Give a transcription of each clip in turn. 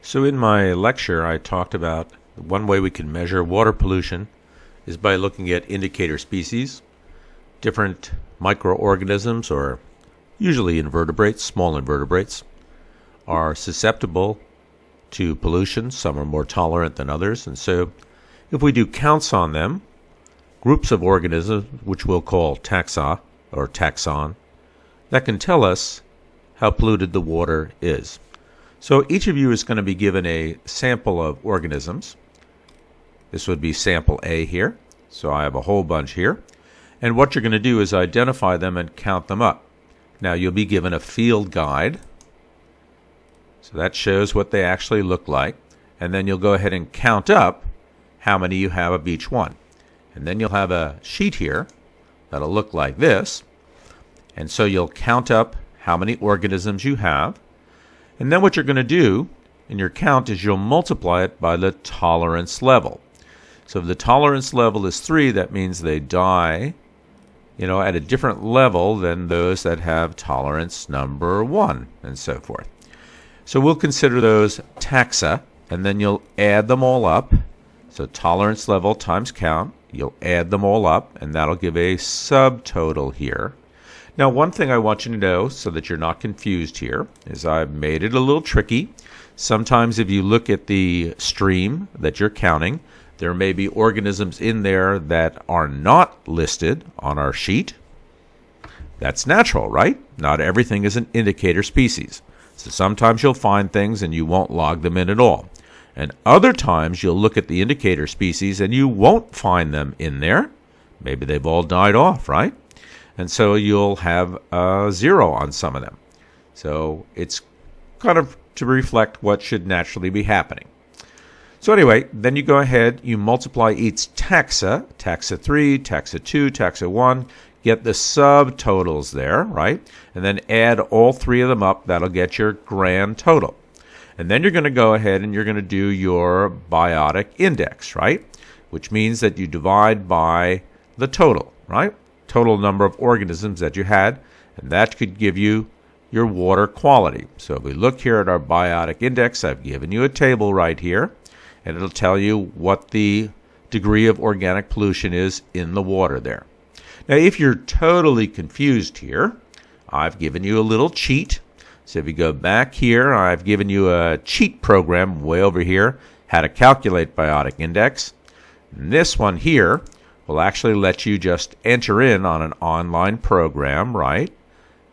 So in my lecture, I talked about one way we can measure water pollution is by looking at indicator species. Different microorganisms, or usually invertebrates, small invertebrates, are susceptible to pollution. Some are more tolerant than others. And so if we do counts on them, groups of organisms, which we'll call taxa or taxon, that can tell us how polluted the water is. So each of you is going to be given a sample of organisms. This would be sample A here. So I have a whole bunch here. And what you're going to do is identify them and count them up. Now you'll be given a field guide. So that shows what they actually look like. And then you'll go ahead and count up how many you have of each one. And then you'll have a sheet here that'll look like this. And so you'll count up how many organisms you have. And then what you're going to do in your count is you'll multiply it by the tolerance level. So if the tolerance level is 3, that means they die, at a different level than those that have tolerance number 1, and so forth. So we'll consider those taxa, and then you'll add them all up. So tolerance level times count, you'll add them all up, and that'll give a subtotal here. Now, one thing I want you to know, so that you're not confused here, is I've made it a little tricky. Sometimes if you look at the stream that you're counting, there may be organisms in there that are not listed on our sheet. That's natural, right? Not everything is an indicator species. So sometimes you'll find things and you won't log them in at all. And other times you'll look at the indicator species and you won't find them in there. Maybe they've all died off, right? And so you'll have a 0 on some of them. So it's kind of to reflect what should naturally be happening. So anyway, then you go ahead, you multiply each taxa, taxa 3, taxa 2, taxa 1, get the subtotals there, right? And then add all 3 of them up. That'll get your grand total. And then you're going to go ahead and you're going to do your biotic index, right? Which means that you divide by the total, right? Total number of organisms that you had, and that could give you your water quality. So if we look here at our biotic index, I've given you a table right here, and it'll tell you what the degree of organic pollution is in the water there. Now, if you're totally confused here, I've given you a little cheat. So if you go back here, I've given you a cheat program way over here, how to calculate biotic index. And this one here will actually let you just enter in on an online program, right?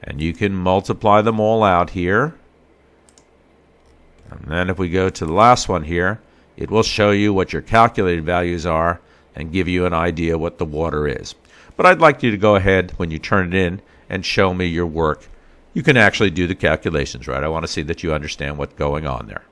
And you can multiply them all out here. And then if we go to the last one here, it will show you what your calculated values are and give you an idea what the water is. But I'd like you to go ahead when you turn it in and show me your work. You can actually do the calculations, right? I want to see that you understand what's going on there.